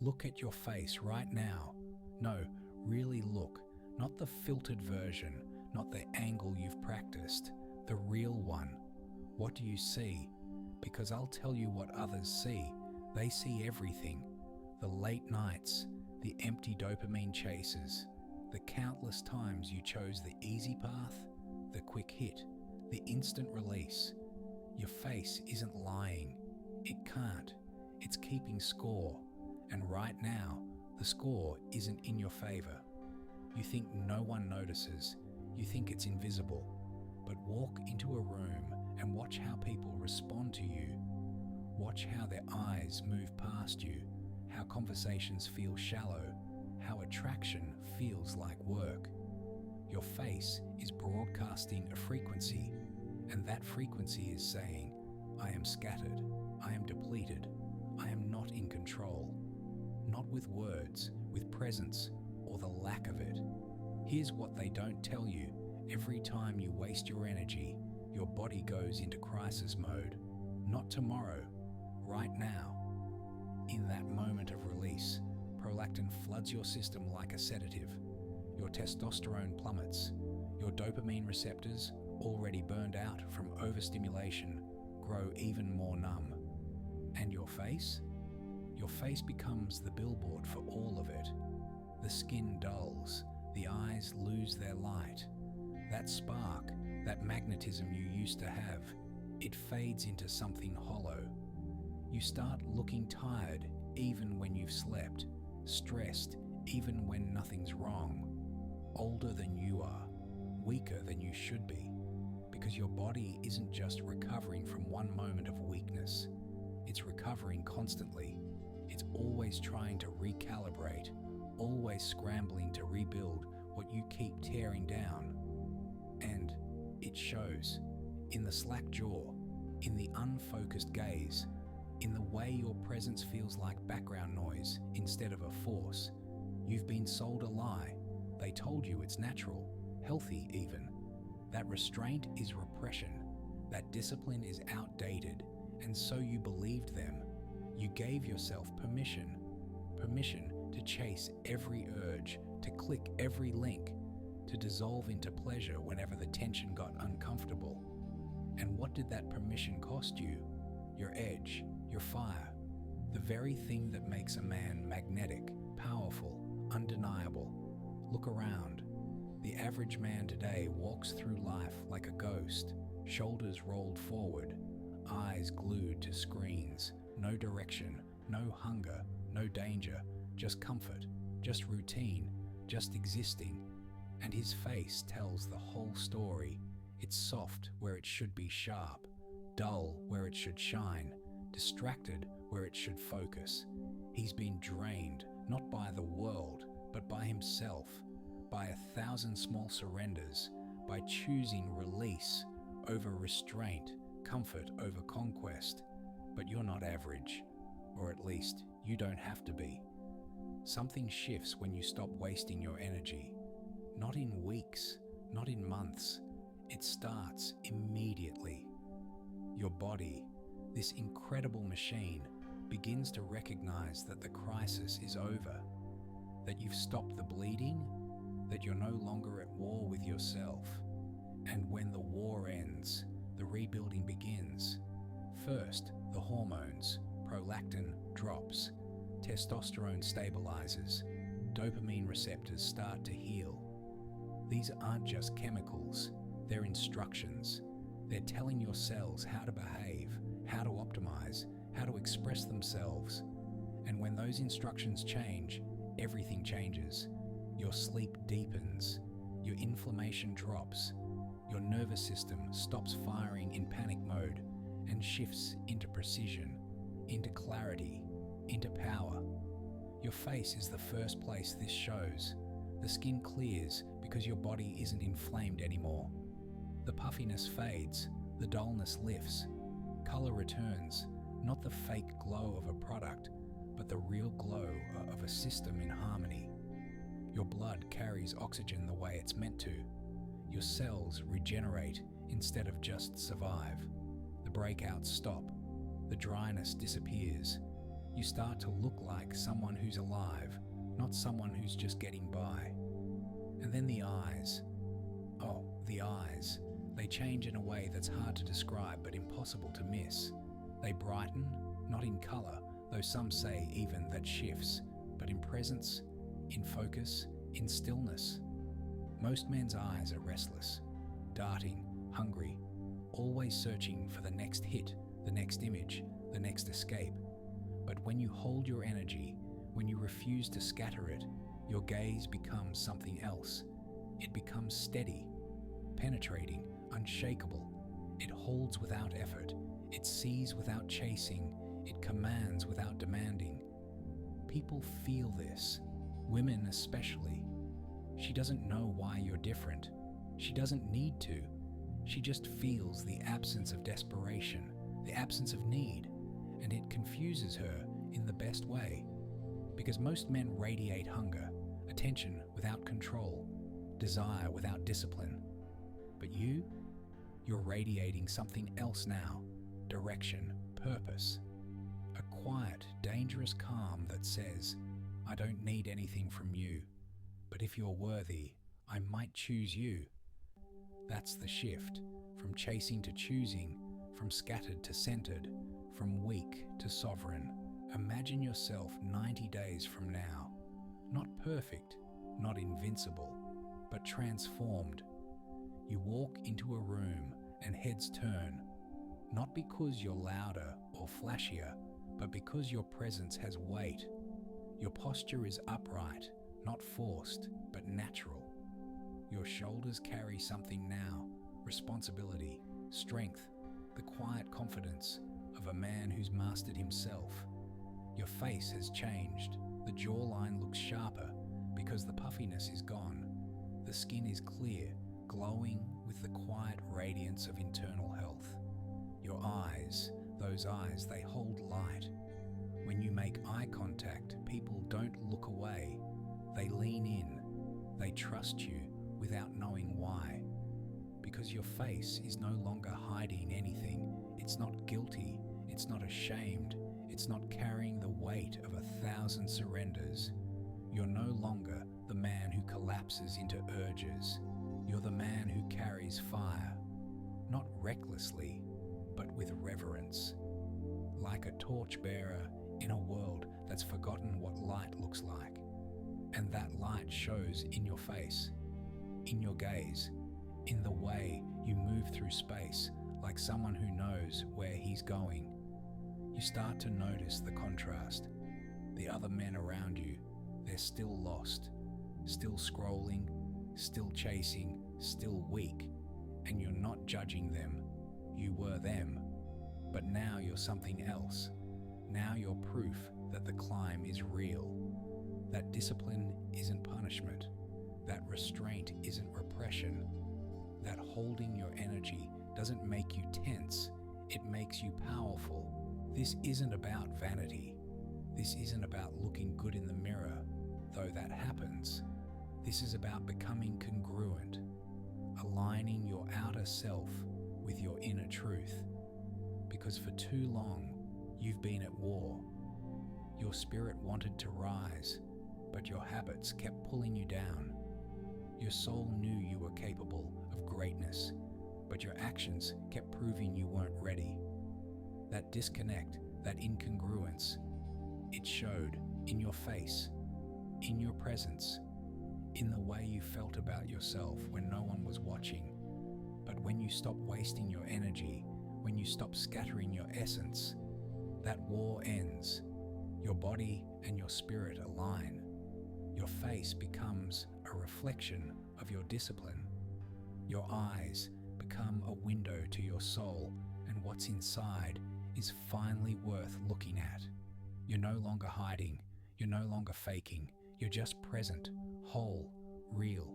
Look at your face right now. No, really look. Not the filtered version, not the angle you've practiced. The real one. What do you see? Because I'll tell you what others see. They see everything. The late nights, the empty dopamine chases, the countless times you chose the easy path, the quick hit, the instant release. Your face isn't lying. It can't. It's keeping score. And right now, the score isn't in your favor. You think no one notices. You think it's invisible. But walk into a room and watch how people respond to you. Watch how their eyes move past you, how conversations feel shallow, how attraction feels like work. Your face is broadcasting a frequency, and that frequency is saying, I am scattered, I am depleted, I am not in control. Not with words, with presence, or the lack of it. Here's what they don't tell you. Every time you waste your energy, your body goes into crisis mode. Not tomorrow, right now. In that moment of release, prolactin floods your system like a sedative. Your testosterone plummets. Your dopamine receptors, already burned out from overstimulation, grow even more numb. And your face? Your face becomes the billboard for all of it. The skin dulls, the eyes lose their light. That spark, that magnetism you used to have, it fades into something hollow. You start looking tired even when you've slept, stressed even when nothing's wrong, older than you are, weaker than you should be, because your body isn't just recovering from one moment of weakness. It's recovering constantly. It's always trying to recalibrate, always scrambling to rebuild what you keep tearing down. And it shows in the slack jaw, in the unfocused gaze, in the way your presence feels like background noise instead of a force. You've been sold a lie. They told you it's natural, healthy even. That restraint is repression. That discipline is outdated. And so you believed them. You gave yourself permission to chase every urge, to click every link, to dissolve into pleasure whenever the tension got uncomfortable. And what did that permission cost you? Your edge, your fire, the very thing that makes a man magnetic, powerful, undeniable. Look around. The average man today walks through life like a ghost, shoulders rolled forward, eyes glued to screens, no direction, no hunger, no danger, just comfort, just routine, just existing. And his face tells the whole story. It's soft where it should be sharp, dull where it should shine, distracted where it should focus. He's been drained, not by the world, but by himself, by 1,000 small surrenders, by choosing release over restraint, comfort over conquest. But you're not average, or at least you don't have to be. Something shifts when you stop wasting your energy. Not in weeks, not in months. It starts immediately. Your body, this incredible machine, begins to recognize that the crisis is over, that you've stopped the bleeding, that you're no longer at war with yourself. And when the war ends, the rebuilding begins. First, the hormones, prolactin drops, testosterone stabilizes, dopamine receptors start to heal. These aren't just chemicals, they're instructions. They're telling your cells how to behave, how to optimize, how to express themselves. And when those instructions change, everything changes. Your sleep deepens, your inflammation drops, your nervous system stops firing in panic mode and shifts into precision, into clarity, into power. Your face is the first place this shows. The skin clears because your body isn't inflamed anymore. The puffiness fades, the dullness lifts. Color returns, not the fake glow of a product, but the real glow of a system in harmony. Your blood carries oxygen the way it's meant to. Your cells regenerate instead of just survive. The breakouts stop. The dryness disappears. You start to look like someone who's alive, not someone who's just getting by. And then the eyes. Oh, the eyes. They change in a way that's hard to describe but impossible to miss. They brighten, not in colour, though some say even that shifts, but in presence, in focus, in stillness. Most men's eyes are restless, darting, hungry, always searching for the next hit, the next image, the next escape. But when you hold your energy, when you refuse to scatter it, your gaze becomes something else. It becomes steady, penetrating, unshakable. It holds without effort. It sees without chasing. It commands without demanding. People feel this, women especially. She doesn't know why you're different. She doesn't need to. She just feels the absence of desperation, the absence of need, and it confuses her in the best way. Because most men radiate hunger, attention without control, desire without discipline. But you're radiating something else now, direction, purpose. A quiet, dangerous calm that says, I don't need anything from you, but if you're worthy, I might choose you. That's the shift, from chasing to choosing, from scattered to centered, from weak to sovereign. Imagine yourself 90 days from now, not perfect, not invincible, but transformed. You walk into a room and heads turn, not because you're louder or flashier, but because your presence has weight. Your posture is upright, not forced, but natural. Your shoulders carry something now, responsibility, strength, the quiet confidence of a man who's mastered himself. Your face has changed. The jawline looks sharper because the puffiness is gone. The skin is clear, glowing with the quiet radiance of internal health. Your eyes, those eyes, they hold light. When you make eye contact, people don't look away. They lean in. They trust you without knowing why. Because your face is no longer hiding anything. It's not guilty. It's not ashamed. It's not carrying the weight of 1,000 surrenders. You're no longer the man who collapses into urges. You're the man who carries fire, not recklessly, but with reverence. Like a torchbearer in a world that's forgotten what light looks like. And that light shows in your face, in your gaze, in the way you move through space, like someone who knows where he's going. You start to notice the contrast. The other men around you, they're still lost, still scrolling, still chasing, still weak, and you're not judging them. You were them, but now you're something else. Now you're proof that the climb is real, that discipline isn't punishment, that restraint isn't repression, that holding your energy doesn't make you tense, it makes you powerful. This isn't about vanity. This isn't about looking good in the mirror, though that happens. This is about becoming congruent, aligning your outer self with your inner truth. Because for too long, you've been at war. Your spirit wanted to rise, but your habits kept pulling you down. Your soul knew you were capable of greatness, but your actions kept proving you weren't ready. That disconnect, that incongruence, it showed in your face, in your presence, in the way you felt about yourself when no one was watching. But when you stop wasting your energy, when you stop scattering your essence, that war ends. Your body and your spirit align. Your face becomes a reflection of your discipline. Your eyes become a window to your soul, and what's inside is finally worth looking at. You're no longer hiding. You're no longer faking. You're just present, whole, real.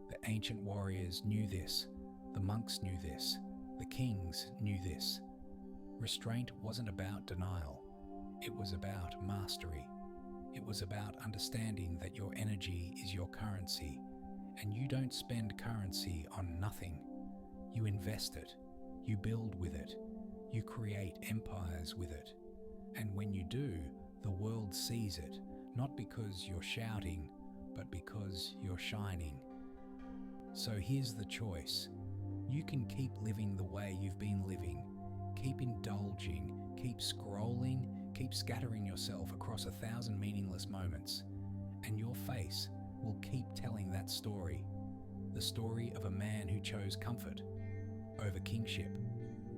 The ancient warriors knew this. The monks knew this. The kings knew this. Restraint wasn't about denial. It was about mastery. It was about understanding that your energy is your currency, and you don't spend currency on nothing. You invest it. You build with it. You create empires with it. And when you do, The world sees it, not because you're shouting, but because you're shining. So here's the choice. You can keep living the way you've been living. Keep indulging, keep scrolling, keep scattering yourself across 1,000 meaningless moments. And your face will keep telling that story. The story of a man who chose comfort over kingship,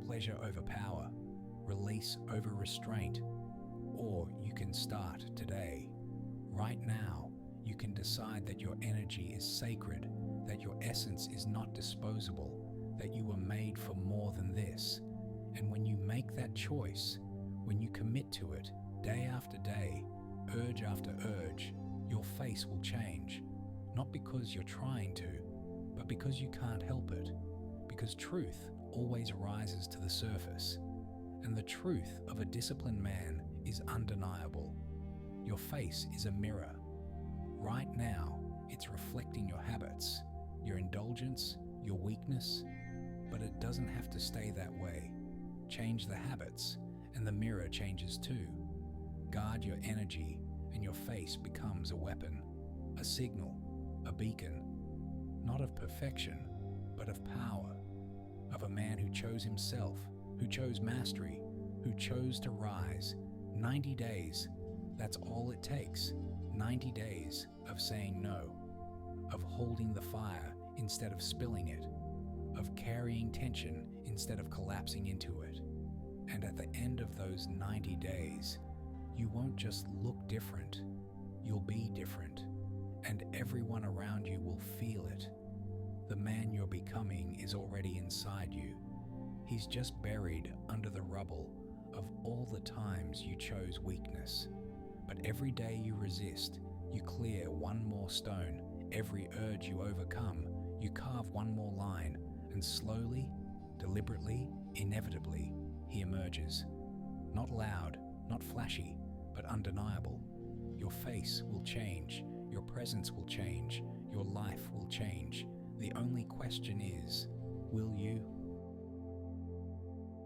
pleasure over power, release over restraint. Or you can start today. Right now, you can decide that your energy is sacred, that your essence is not disposable, that you were made for more than this. And when you make that choice, when you commit to it, day after day, urge after urge, your face will change. Not because you're trying to, but because you can't help it. Because truth always rises to the surface. And the truth of a disciplined man is undeniable. Your face is a mirror. Right now, it's reflecting your habits, your indulgence, your weakness, but it doesn't have to stay that way. Change the habits, and the mirror changes too. Guard your energy, and your face becomes a weapon, a signal, a beacon, not of perfection, but of power, of a man who chose himself, who chose mastery, who chose to rise. 90 days, that's all it takes. 90 days of saying no, of holding the fire instead of spilling it, of carrying tension instead of collapsing into it. And at the end of those 90 days, you won't just look different, you'll be different, and everyone around you will feel it. The man you're becoming is already inside you. He's just buried under the rubble of all the times you chose weakness. But every day you resist, you clear one more stone. Every urge you overcome, you carve one more line, and slowly, deliberately, inevitably, he emerges. Not loud, not flashy, but undeniable. Your face will change, your presence will change, your life will change. The only question is, will you?